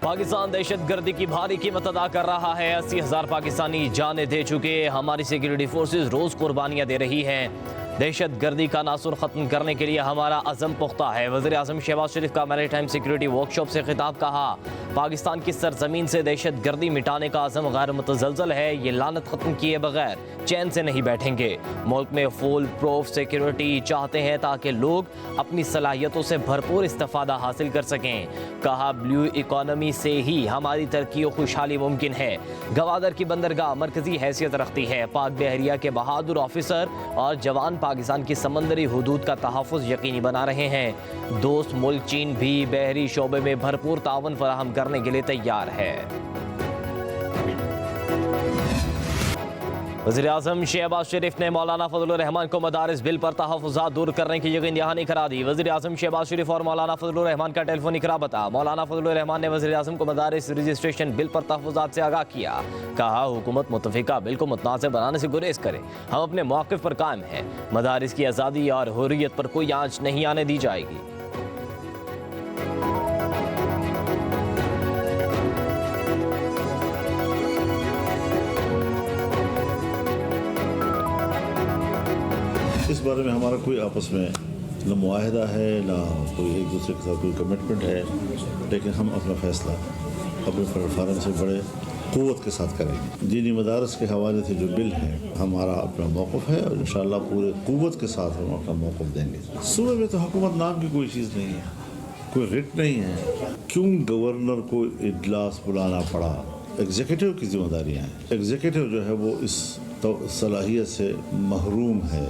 पाकिस्तान दहशतगर्दी की भारी कीमत अदा कर रहा है। 80,000 पाकिस्तानी जानें दे चुके। हमारी सिक्योरिटी फोर्सेस रोज कुर्बानियां दे रही हैं। दहशतगर्दी का नासुर खत्म करने के लिए हमारा अज़म पुख्ता है। वज़ीर आज़म शहबाज शरीफ का मैरीटाइम सिक्योरिटी वर्कशॉप से खिताब। कहा, पाकिस्तान की सरजमीन से दहशतगर्दी मिटाने का अज़म गैर मुतज़लज़ल है। ये लानत खत्म किए बगैर चैन से नहीं बैठेंगे। मुल्क में फुल प्रूफ सिक्योरिटी चाहते हैं ताकि लोग अपनी सलाहियतों से भरपूर इस्तेफादा हासिल कर सकें। कहा, ब्लू इकॉनमी से ही हमारी तरक्की और खुशहाली मुमकिन है। गवादर की बंदरगाह मरकजी हैसियत रखती है। पाक बहरिया के बहादुर ऑफिसर और जवान पाकिस्तान की समंदरी हुदूद का तहफ़्फ़ुज़ यकीनी बना रहे हैं। दोस्त मुल्क चीन भी बहरी शोबे में भरपूर ताउन फराहम करने के लिए तैयार है। वज़ीर आज़म शहबाज शरीफ ने मौलाना फजलुर रहमान को मदारिस बिल पर तहफ़्फ़ुज़ात दूर करने की यकीन दहानी करा दी। वज़ीर आज़म शहबाज शरीफ और मौलाना फजलुर रहमान का टेलीफोनिक राबता। मौलाना फजलुर रहमान ने वज़ीर आज़म को मदारिस रजिस्ट्रेशन बिल पर तहफ़्फ़ुज़ात से आगाह किया। कहा, हुकूमत मुतफ़िका बिल को मुतनाज़ बनाने से गुरेज करे। हम अपने मौक़िफ़ पर कायम हैं। मदारिस की आज़ादी और हुर्रियत पर कोई आँच नहीं आने दी जाएगी। इस बारे में हमारा कोई आपस में न मुआहिदा है, ना कोई एक दूसरे के साथ कोई कमिटमेंट है, लेकिन हम अपना फ़ैसला अपने प्लेटफार्म से बड़े क़ुव्वत के साथ करेंगे। दीनी मदारस के हवाले से जो बिल है, हमारा अपना मौक़िफ़ है और इंशाअल्लाह पूरे क़ुव्वत के साथ हम अपना मौक़िफ़ देंगे। सूबे में तो हुकूमत नाम की कोई चीज़ नहीं है, कोई रिट नहीं है। क्यों गवर्नर को इजलास बुलाना पड़ा? एग्जीक्यूटिव की जिम्मेदारियाँ हैं। एग्जीक्यूटिव जो है वो इस सलाहियत से महरूम है।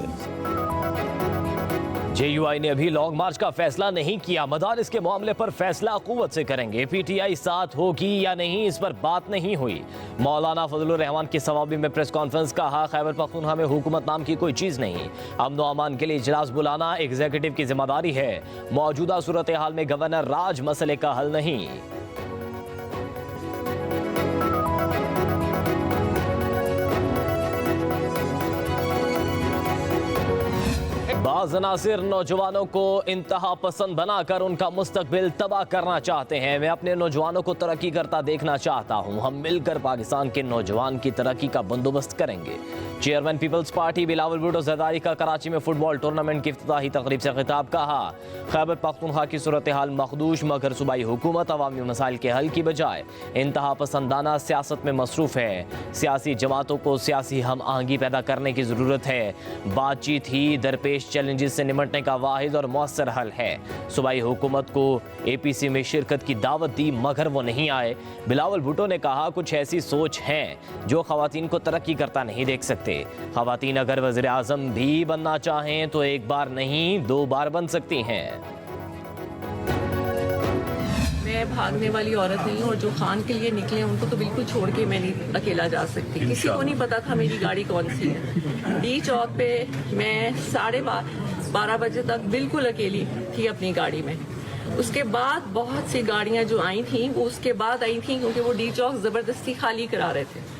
JUI ने अभी लॉन्ग मार्च का फैसला नहीं किया। मदारिस के मामले पर फैसला कुव्वत से करेंगे। PTI साथ होगी या नहीं, इस पर बात नहीं हुई। मौलाना फजलुर रहमान की सवाबी में प्रेस कॉन्फ्रेंस। कहा, खैबर पख्तूनख्वा में हुकूमत नाम की कोई चीज़ नहीं। अमन व अमान के लिए इजलास बुलाना एग्जीक्यूटिव की जिम्मेदारी है। मौजूदा सूरत हाल में गवर्नर राज मसले का हल नहीं। बाज़ अनासिर नौजवानों को इंतहा पसंद बनाकर उनका मुस्तकबिल तबाह करना चाहते हैं। मैं अपने नौजवानों को तरक्की करता देखना चाहता हूं। हम मिलकर पाकिस्तान के नौजवान की तरक्की का बंदोबस्त करेंगे। चेयरमैन पीपल्स पार्टी बिलावल भुट्टो ज़रदारी का कराची में फुटबॉल टूर्नामेंट की इफ्तिताही तकरीब से खिताब। कहा, खैबर पख्तूनख्वा की सूरत हाल मखदूश, मगर सूबाई हुकूमत अवामी मसाइल के हल की बजाय इंतहा पसंदाना सियासत में मसरूफ़ है। सियासी जमातों को सियासी हम आहंगी पैदा करने की ज़रूरत है। बातचीत ही दरपेश चैलेंजेस से निमटने का वाहिद और मौसर हल है। सूबाई हुकूमत को APC में शिरकत की दावत दी मगर वो नहीं आए। बिलावल भुट्टो ने कहा, कुछ ऐसी सोच है जो ख़वातीन को तरक्की करता नहीं देख सकते। ख़वातीन अगर वज़ीर आज़म भी बनना चाहें तो एक बार नहीं 2 बार बन सकती हैं। मैं भागने वाली औरत नहीं हूँ और जो खान के लिए निकले हैं उनको तो बिल्कुल छोड़ के मैं नहीं अकेला जा सकती। किसी को नहीं पता था मेरी गाड़ी कौन सी है। डी चौक पे मैं 12:30 बजे तक बिल्कुल अकेली थी अपनी गाड़ी में। उसके बाद बहुत सी गाड़ियाँ जो आई थी वो उसके बाद आई थी, क्योंकि वो डी चौक ज़बरदस्ती खाली करा रहे थे।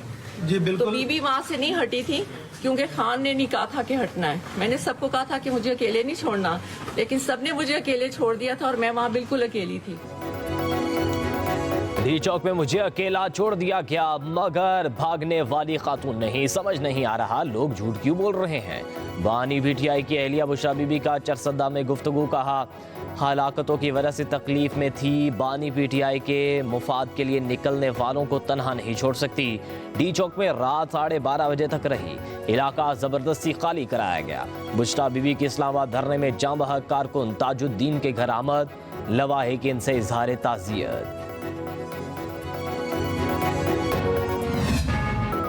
जी बिल्कुल। तो बीबी वहाँ से नहीं हटी थी क्योंकि खान ने नहीं कहा था कि हटना है। मैंने सबको कहा था कि मुझे अकेले नहीं छोड़ना, लेकिन सबने मुझे अकेले छोड़ दिया था और मैं वहाँ बिल्कुल अकेली थी। डी चौक में मुझे अकेला छोड़ दिया गया मगर भागने वाली खातून नहीं। समझ नहीं आ रहा लोग झूठ क्यों बोल रहे हैं। बानी PTI की अहलिया बुशरा बीबी का चरसद्दा में गुफ्तगू। कहा, हलाकतों की वजह से तकलीफ में थी। बानी PTI के मुफाद के लिए निकलने वालों को तनहा नहीं छोड़ सकती। डी चौक में रात 12:30 बजे तक रही। इलाका ज़बरदस्ती खाली कराया गया। बुशरा बीबी की इस्लामाबाद धरने में जाँ बहक कारकुन ताजुद्दीन के घर आमद। लवाहिकीन से इजहार ताज़ियत।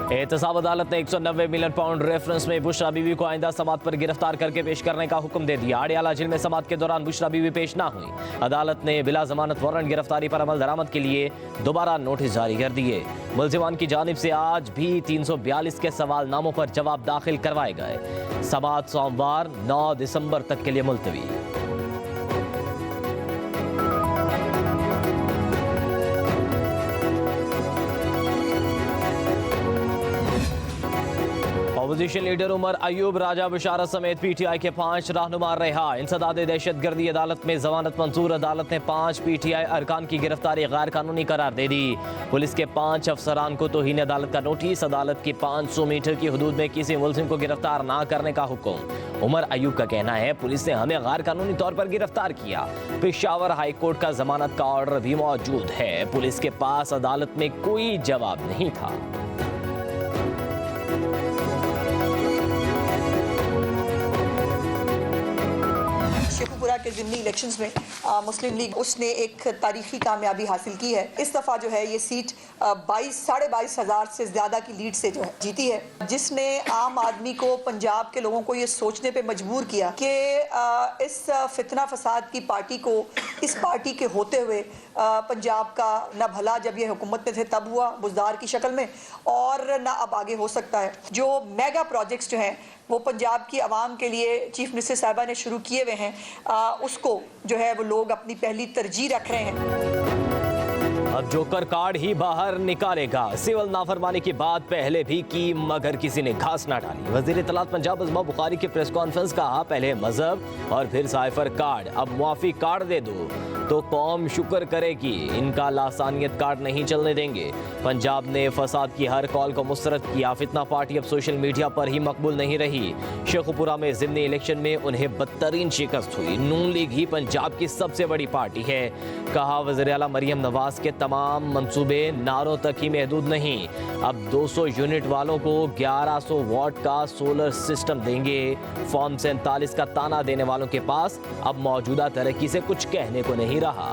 एहतसाब अदालत ने 190 मिलियन पाउंड रेफरेंस में बुशरा बीवी को आइंदा समात पर गिरफ्तार करके पेश करने का हुक्म दे दिया। अडियाला जेल में समात के दौरान बुशरा बीवी पेश ना हुई। अदालत ने बिला जमानत वारंट गिरफ्तारी पर अमल दरामद के लिए दोबारा नोटिस जारी कर दिए। मुलजिमान की जानिब से आज भी 342 के सवालनामों पर जवाब दाखिल करवाए गए। समात सोमवार 9 दिसंबर तक के लिए मुलतवी। अपोजिशन लीडर उमर अयूब, राजा बशारत समेत पीटीआई के 5 रहनुमा रिहा। इंसदाद दहशतगर्दी अदालत में जमानत मंजूर। अदालत ने 5 पीटीआई अरकान की गिरफ्तारी गैर कानूनी करार दे दी। पुलिस के 5 अफसरान को तौहीन अदालत का नोटिस। अदालत की 500 मीटर की हदूद में किसी मुलजिम को गिरफ्तार ना करने का हुक्म। उमर अयूब का कहना है, पुलिस ने हमें गैर कानूनी तौर पर गिरफ्तार किया। पेशावर हाई कोर्ट का जमानत का ऑर्डर भी मौजूद है। पुलिस के पास अदालत में कोई जवाब नहीं था। शेखुपुरा के ज़िमनी इलेक्शंस में मुस्लिम लीग उसने एक तारीखी कामयाबी हासिल की है। इस दफ़ा जो है ये सीट 22,500 से ज़्यादा की लीड से जो है जीती है, जिसने आम आदमी को, पंजाब के लोगों को ये सोचने पे मजबूर किया कि इस फितना फसाद की पार्टी को, इस पार्टी के होते हुए पंजाब का न भला जब ये हुकूमत में थे तब हुआ बुज़दार की शक्ल में, और न अब आगे हो सकता है। जो मेगा प्रोजेक्ट्स जो हैं वो पंजाब की आवाम के लिए चीफ मिनिस्टर साहिबा ने शुरू किए हुए हैं, उसको जो है वो लोग अपनी पहली तरजीह रख रहे हैं। अब जोकर कार्ड ही बाहर निकालेगा। सिविल नाफरमानी की बात पहले भी की मगर किसी ने घास ना डाली। वजीर इत्तलात पंजाब अज़मा बुखारी की प्रेस कॉन्फ्रेंस कहा, पहले मजहब और फिर साइफर कार्ड, अब मुआफी कार्ड दे दो तो कौम शुक्र करेगी। इनका लासानियत कार्ड नहीं चलने देंगे। पंजाब ने फसाद की हर कॉल को मुस्तरद किया। फितना पार्टी अब सोशल मीडिया पर ही मकबूल नहीं रही। शेखुपुरा में ज़िमनी इलेक्शन में उन्हें बदतरीन शिकस्त हुई। नून लीग ही पंजाब की सबसे बड़ी पार्टी है। कहा, वज़ीर आला मरियम नवाज के तमाम मंसूबे नारों तक ही महदूद नहीं। अब 200 यूनिट वालों को 1100 वाट का सोलर सिस्टम देंगे। फॉर्म 47 का ताना देने वालों के पास अब मौजूदा तरक्की से कुछ कहने को नहीं रहा।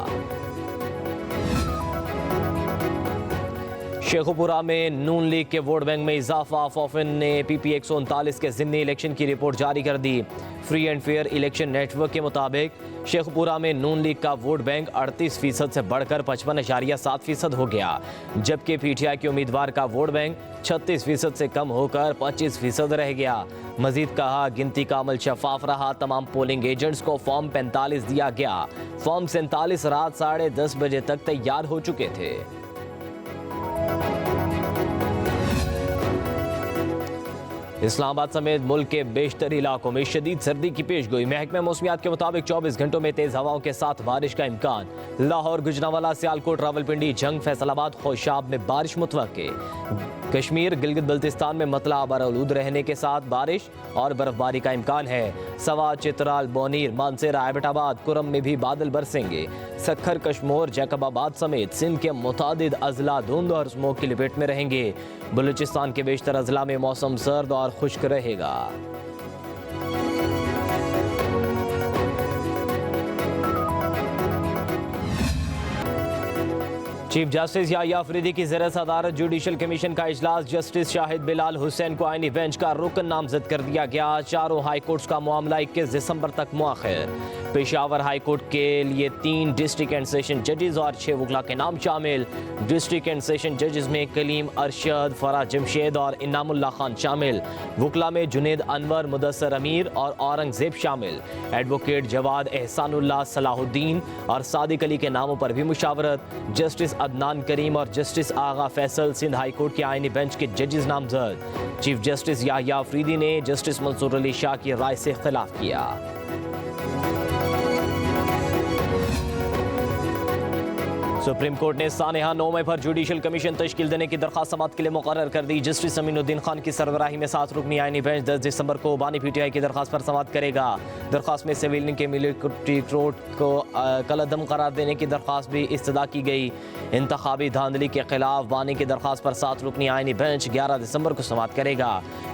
शेखुपुरा में नून लीग के वोट बैंक में इजाफा। फॉफिन ने पीपी 139 के ज़िमनी इलेक्शन की रिपोर्ट जारी कर दी। Free and fair election network के मुताबिक शेखुपुरा में नून लीग का वोट बैंक 38% से बढ़कर 55.7% हो गया, जबकि पीटीआई के उम्मीदवार का वोट बैंक 36% से कम होकर 25% रह गया। मजीद कहा, गिनती का अमल शफाफ रहा। तमाम पोलिंग एजेंट्स को फॉर्म 45 दिया गया। फॉर्म 47 रात 10:30 बजे तक तैयार हो चुके थे। इस्लामाबाद समेत मुल्क के बेशतर इलाकों में शदीद सर्दी की पेशगोई। महकमे मौसमियात के मुताबिक 24 घंटों में तेज हवाओं के साथ बारिश का इम्कान। लाहौर, गुजरांवाला, सियालकोट, रावलपिंडी, जंग, फैसलाबाद, खोशाब में बारिश मुतवक्के। कश्मीर, गिलगित बल्तिस्तान में मतला आबारूद रहने के साथ बारिश और बर्फबारी का इम्कान है। सवात, चित्राल, बोनीर, मानसेरा, एबटाबाद, कुरम में भी बादल बरसेंगे। सखर, कश्मोर, जैकबाबाद समेत सिंध के मुतादिद अजला धुंध और स्मोक की लपेट में रहेंगे। बलूचिस्तान के बेशतर अजला में मौसम सर्द और खुश्क रहेगा। चीफ जस्टिस याह्या अफरीदी की ज़ेर सदारत जुडिशल कमीशन का इजलास। जस्टिस शाहिद बिलाल हुसैन को आईनी बेंच का रुकन नामजद कर दिया गया। चारों हाई कोर्ट्स का मामला 21 दिसंबर तक मुअख्खर। पेशावर हाई कोर्ट के लिए 3 डिस्ट्रिक्ट एंड सेशन जजेस और 6 वकला के नाम शामिल। डिस्ट्रिक्ट एंड सेशन जजेस में कलीम अरशद, फराज जमशेद और इनामुल्लाह खान शामिल। वकला में जुनेद अनवर, मुदस्सर अमीर और औरंगजेब शामिल। एडवोकेट जवाद एहसानुल्लाह, सलाहुद्दीन और सादिक अली के नामों पर भी मुशावरत। जस्टिस अदनान करीम और जस्टिस आगा फैसल सिंध हाई कोर्ट के आईनी बेंच के जजेस नामजद। चीफ जस्टिस याह्या अफरीदी ने जस्टिस मंसूर अली शाह की राय से इख्तिलाफ किया। सुप्रीम कोर्ट ने सानेहा 9 मई पर जुडिशल कमीशन तश्कील देने की दरख्वास्त समाअत के लिए मुकर्रर कर दी। जस्टिस अमीनुद्दीन खान की सरबराही में 7 रुकनी आईनी बेंच 10 दिसंबर को बानी पीटीआई की दरख्वास्त पर समाअत करेगा। दरख्वास्त में सिविल लिंक के मिलिट्री कोर्ट को कलअदम करार देने की दरख्वास्त भी इस्तदा की गई। इंतखाबी धांधली के खिलाफ बानी की दरख्वास्त पर 7 रुकनी आईनी बेंच 11 दिसंबर को समाअत करेगा।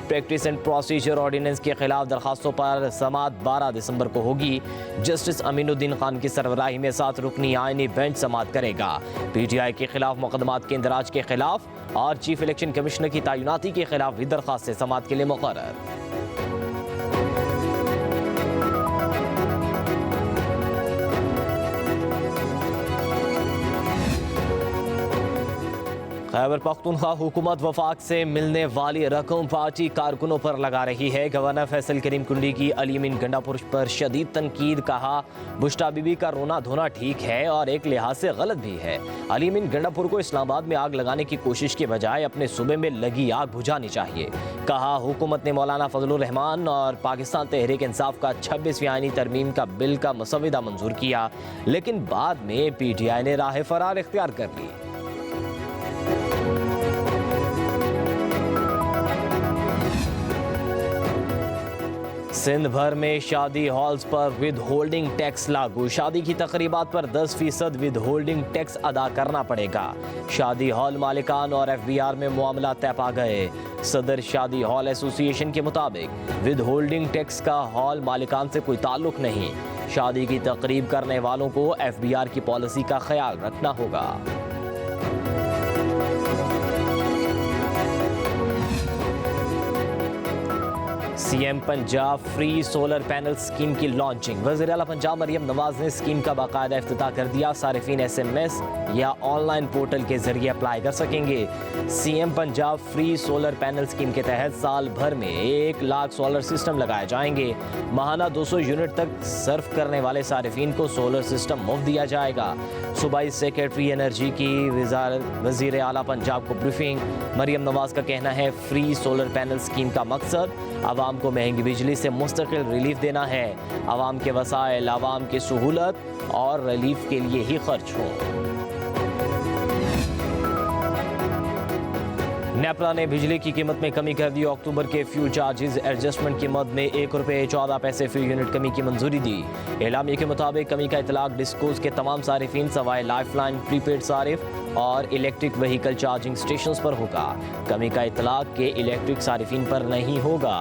प्रैक्टिस एंड प्रोसीजर ऑर्डिनेंस के खिलाफ दरखास्तों पर समाअत 12 दिसंबर को होगी। जस्टिस अमीनुद्दीन खान की सरबराही में 7 रुकनी आईनी बेंच समाअत करेगा। पीटीआई के खिलाफ मुकदमात के इंदराज के खिलाफ और चीफ इलेक्शन कमिश्नर की तैनाती के खिलाफ भी दरखास्त से समाअत के लिए मुकर्रर। खैबर पख्तूनख्वा हुकूमत वफाक से मिलने वाली रकम पार्टी कारकुनों पर लगा रही है। गवर्नर फैसल करीम कुंडी की अली अमीन गंडापुर पर शदीद तनकीद। कहा बुश्ता बीबी का रोना धोना ठीक है और एक लिहाज से गलत भी है। अली अमीन गंडापुर को इस्लामाबाद में आग लगाने की कोशिश के बजाय अपने सूबे में लगी आग बुझानी चाहिए। कहा हुकूमत ने मौलाना फजलुर रहमान और पाकिस्तान तहरीक इंसाफ का 26वीं आईनी तरमीम का बिल का मसविदा मंजूर किया, लेकिन बाद में PTI ने राह फरार इख्तियार कर ली। सिंध भर में शादी हॉल्स पर विद होल्डिंग टैक्स लागू। शादी की तकरीबात पर 10% विद होल्डिंग टैक्स अदा करना पड़ेगा। शादी हॉल मालिकान और FBR में मामला तय पा गए। सदर शादी हॉल एसोसिएशन के मुताबिक विद होल्डिंग टैक्स का हॉल मालिकान से कोई ताल्लुक नहीं। शादी की तकरीब करने वालों को FBR की पॉलिसी का ख्याल रखना होगा। CM Punjab free solar panel scheme की लॉन्चिंग। वज़ीर आला पंजाब मरियम नवाज ने स्कीम का बाकायदा इफ्तिताह कर दिया। सारिफीन SMS या ऑनलाइन पोर्टल के जरिए अप्लाई कर सकेंगे। CM Punjab free solar panel scheme के तहत साल भर में 1 लाख सोलर सिस्टम लगाए जाएंगे। माहाना 200 यूनिट तक सर्फ करने वाले सारिफीन को सोलर सिस्टम मुफ्त दिया जाएगा। सूबाई सेक्रेटरी एनर्जी की वज़ीर आला पंजाब को ब्रीफिंग। मरियम नवाज का कहना है फ्री सोलर पैनल स्कीम का मकसद आवाम को महंगी बिजली से मुस्तकिल रिलीफ देना है। आवाम के वसाइल आवाम की सहूलत और रिलीफ के लिए ही खर्च हों। नेपरा ने बिजली की कीमत में कमी कर दी। अक्टूबर के फ्यूल चार्जेस एडजस्टमेंट की मद में 1 रुपये 14 पैसे फी यूनिट कमी की मंजूरी दी। एलामिया के मुताबिक कमी का इतलाक डिस्कोज के तमाम सारिफीन सवाए लाइफलाइन प्रीपेड सारिफ और इलेक्ट्रिक व्हीकल चार्जिंग स्टेशंस पर होगा। कमी का इतलाक के इलेक्ट्रिक सारिफीन पर नहीं होगा।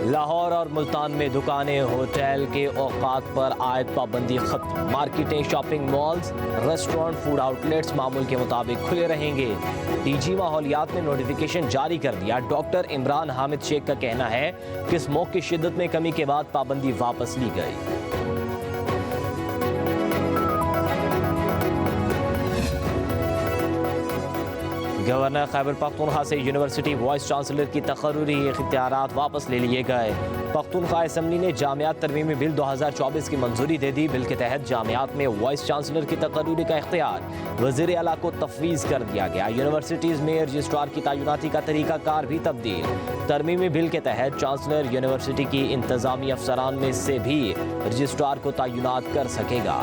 लाहौर और मुल्तान में दुकानें होटल के औकात पर आयद पाबंदी खत्म। मार्केटें shopping malls restaurant food outlets मामूल के मुताबिक खुले रहेंगे। DG माहौलियात ने नोटिफिकेशन जारी कर दिया। डॉक्टर इमरान हामिद शेख का कहना है कि स्मोक की शिद्दत में कमी के बाद पाबंदी वापस ली गई। गवर्नर खैबर पख्तूनख्वा से यूनिवर्सिटी वाइस चांसलर की तकर्रुरी इख्तियारात वापस ले लिए गए। पख्तूनख्वा असम्बली ने जामियात तरमीमी बिल 2024 की मंजूरी दे दी। बिल के तहत जामियात में वाइस चांसलर की तकर्रुरी का इख्तियार वज़ीर आला को तफवीज़ कर दिया गया। यूनिवर्सिटीज़ में रजिस्ट्रार की तैनाती का तरीकाकार भी तब्दील। तरमीमी बिल के तहत चांसलर यूनिवर्सिटी की इंतजामी अफसरान में से भी रजिस्ट्रार को तैनात कर सकेगा।